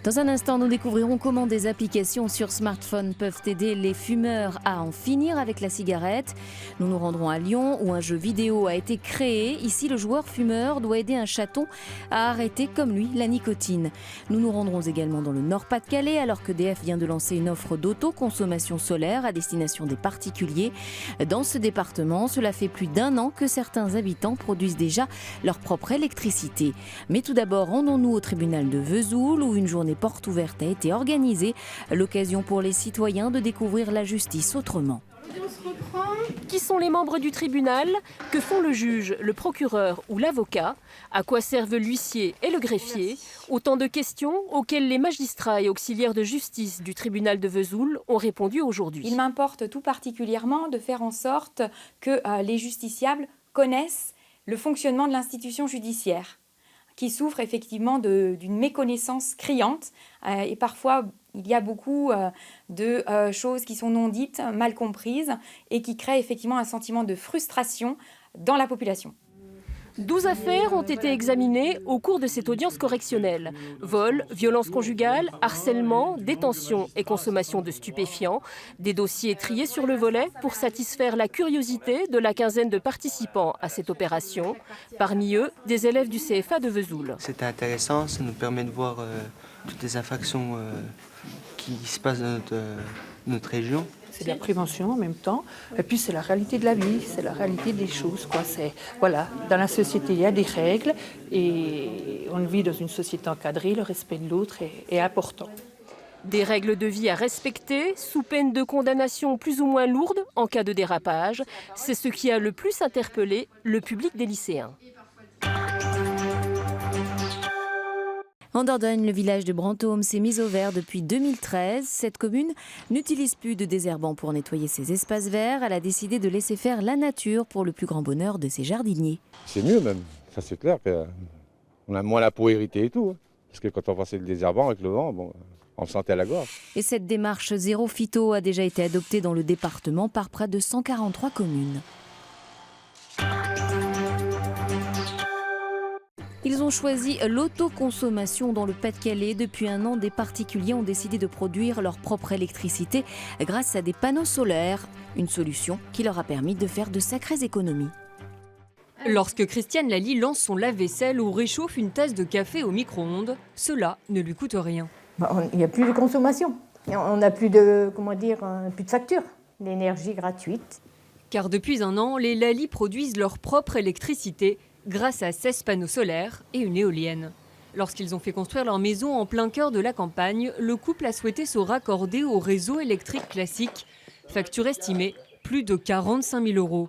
Dans un instant, nous découvrirons comment des applications sur smartphone peuvent aider les fumeurs à en finir avec la cigarette. Nous nous rendrons à Lyon où un jeu vidéo a été créé. Ici, le joueur fumeur doit aider un chaton à arrêter comme lui la nicotine. Nous nous rendrons également dans le Nord-Pas-de-Calais alors qu'EDF vient de lancer une offre d'autoconsommation solaire à destination des particuliers. Dans ce département, cela fait plus d'1 an que certains habitants produisent déjà leur propre électricité. Mais tout d'abord, rendons-nous au tribunal de Vesoul où une journée porte ouverte a été organisée. L'occasion pour les citoyens de découvrir la justice autrement. Qui sont les membres du tribunal? Que font le juge, le procureur ou l'avocat? À quoi servent l'huissier et le greffier? Autant de questions auxquelles les magistrats et auxiliaires de justice du tribunal de Vesoul ont répondu aujourd'hui. Il m'importe tout particulièrement de faire en sorte que les justiciables connaissent le fonctionnement de l'institution judiciaire, qui souffre effectivement d'une méconnaissance criante. Et parfois, il y a beaucoup de choses qui sont non dites, mal comprises, et qui créent effectivement un sentiment de frustration dans la population. 12 affaires ont été examinées au cours de cette audience correctionnelle. Vol, violence conjugale, harcèlement, détention et consommation de stupéfiants. Des dossiers triés sur le volet pour satisfaire la curiosité de la quinzaine de participants à cette opération. Parmi eux, des élèves du CFA de Vesoul. C'était intéressant, ça nous permet de voir toutes les infractions qui se passent dans notre région. C'est de la prévention en même temps, et puis c'est la réalité de la vie, c'est la réalité des choses, quoi. Voilà, dans la société, il y a des règles, et on vit dans une société encadrée, le respect de l'autre est important. Des règles de vie à respecter, sous peine de condamnation plus ou moins lourde en cas de dérapage. C'est ce qui a le plus interpellé le public des lycéens. En Dordogne, le village de Brantôme s'est mis au vert depuis 2013. Cette commune n'utilise plus de désherbant pour nettoyer ses espaces verts. Elle a décidé de laisser faire la nature pour le plus grand bonheur de ses jardiniers. C'est mieux même, ça c'est clair. On a moins la peau irritée et tout. Hein. Parce que quand on passait le désherbant avec le vent, on sentait à la gorge. Et cette démarche zéro phyto a déjà été adoptée dans le département par près de 143 communes. Ils ont choisi l'autoconsommation dans le Pas-de-Calais. Depuis 1 an, des particuliers ont décidé de produire leur propre électricité grâce à des panneaux solaires. Une solution qui leur a permis de faire de sacrées économies. Lorsque Christiane Lally lance son lave-vaisselle ou réchauffe une tasse de café au micro-ondes, cela ne lui coûte rien. Il n'y a plus de consommation. On n'a plus de, plus de facture. L'énergie gratuite. Car depuis 1 an, les Lally produisent leur propre électricité grâce à 16 panneaux solaires et une éolienne. Lorsqu'ils ont fait construire leur maison en plein cœur de la campagne, le couple a souhaité se raccorder au réseau électrique classique. Facture estimée, plus de 45 000 €.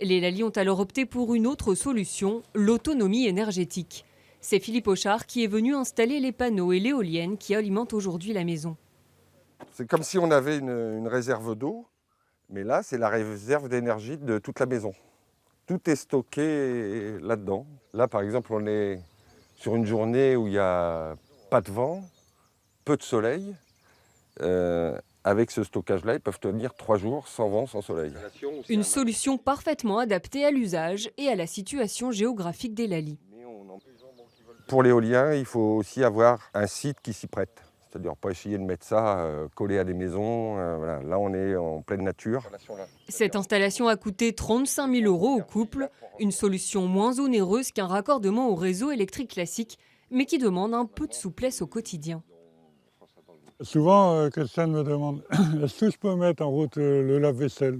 Les Lally ont alors opté pour une autre solution, l'autonomie énergétique. C'est Philippe Auchard qui est venu installer les panneaux et l'éolienne qui alimentent aujourd'hui la maison. C'est comme si on avait une réserve d'eau, mais là c'est la réserve d'énergie de toute la maison. Tout est stocké là-dedans. Là, par exemple, on est sur une journée où il n'y a pas de vent, peu de soleil. Avec ce stockage-là, ils peuvent tenir 3 jours sans vent, sans soleil. Une solution parfaitement adaptée à l'usage et à la situation géographique des Lally. Pour l'éolien, il faut aussi avoir un site qui s'y prête. C'est-à-dire pas essayer de mettre ça collé à des maisons. Voilà. Là, on est en pleine nature. Cette installation a coûté 35 000 € au couple. Une solution moins onéreuse qu'un raccordement au réseau électrique classique, mais qui demande un peu de souplesse au quotidien. Souvent, Christiane me demande « Est-ce que je peux mettre en route le lave-vaisselle ?»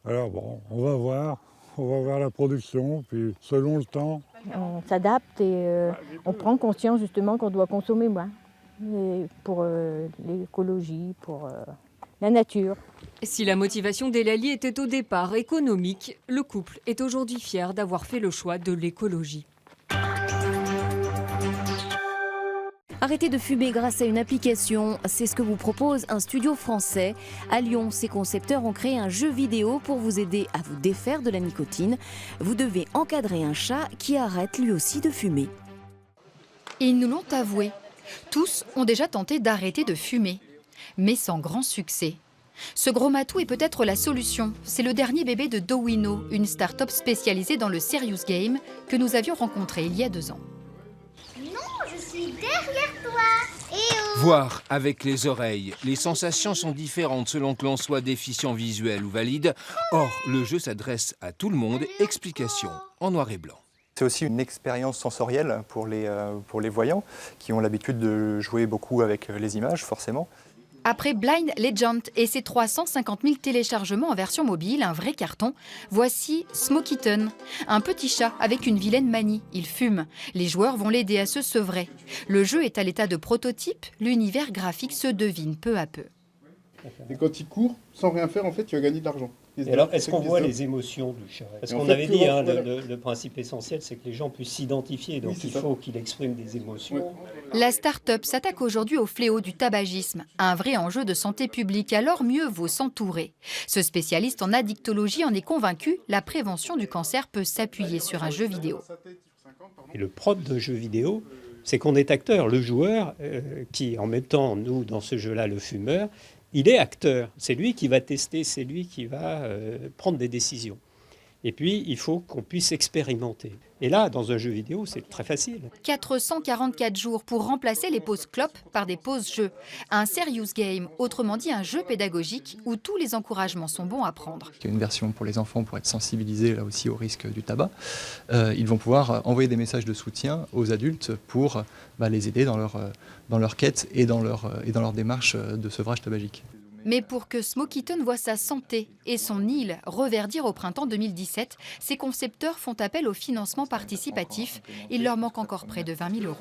Alors on va voir la production, puis selon le temps. On s'adapte et on prend conscience justement qu'on doit consommer moins. Pour l'écologie, pour la nature. Si la motivation des Lally était au départ économique, le couple est aujourd'hui fier d'avoir fait le choix de l'écologie. Arrêtez de fumer grâce à une application, c'est ce que vous propose un studio français. À Lyon, ses concepteurs ont créé un jeu vidéo pour vous aider à vous défaire de la nicotine. Vous devez encadrer un chat qui arrête lui aussi de fumer. Ils nous l'ont avoué. Tous ont déjà tenté d'arrêter de fumer, mais sans grand succès. Ce gros matou est peut-être la solution. C'est le dernier bébé de Dowino, une start-up spécialisée dans le serious game que nous avions rencontré il y a 2 ans. Non, je suis derrière toi. Eh oh! Voir avec les oreilles. Les sensations sont différentes selon que l'on soit déficient visuel ou valide. Or, le jeu s'adresse à tout le monde. Explication en noir et blanc. C'est aussi une expérience sensorielle pour les voyants qui ont l'habitude de jouer beaucoup avec les images, forcément. Après Blind Legend et ses 350 000 téléchargements en version mobile, un vrai carton, voici Smokyton, un petit chat avec une vilaine manie. Il fume. Les joueurs vont l'aider à se sevrer. Le jeu est à l'état de prototype, l'univers graphique se devine peu à peu. Et quand il court, sans rien faire, en fait, tu as gagné de l'argent. Et alors, est-ce qu'on voit les émotions du chat? Parce qu'on avait dit, le principe essentiel, c'est que les gens puissent s'identifier. Donc, il faut qu'il exprime des émotions. La start-up s'attaque aujourd'hui au fléau du tabagisme, un vrai enjeu de santé publique, alors mieux vaut s'entourer. Ce spécialiste en addictologie en est convaincu, la prévention du cancer peut s'appuyer sur un jeu vidéo. Et le propre d'un jeu vidéo, c'est qu'on est acteur. Le joueur, qui en même temps, nous, dans ce jeu-là, le fumeur, il est acteur. C'est lui qui va tester, c'est lui qui va prendre des décisions. Et puis, il faut qu'on puisse expérimenter. Et là, dans un jeu vidéo, c'est très facile. 444 jours pour remplacer les pauses clopes par des pauses jeux. Un serious game, autrement dit un jeu pédagogique où tous les encouragements sont bons à prendre. Il y a une version pour les enfants pour être sensibilisés là aussi au risque du tabac. Ils vont pouvoir envoyer des messages de soutien aux adultes pour les aider dans leur quête et dans leur démarche de sevrage tabagique. Mais pour que Smokyton voit sa santé et son île reverdir au printemps 2017, ses concepteurs font appel au financement participatif. Il leur manque encore près de 20 000 €.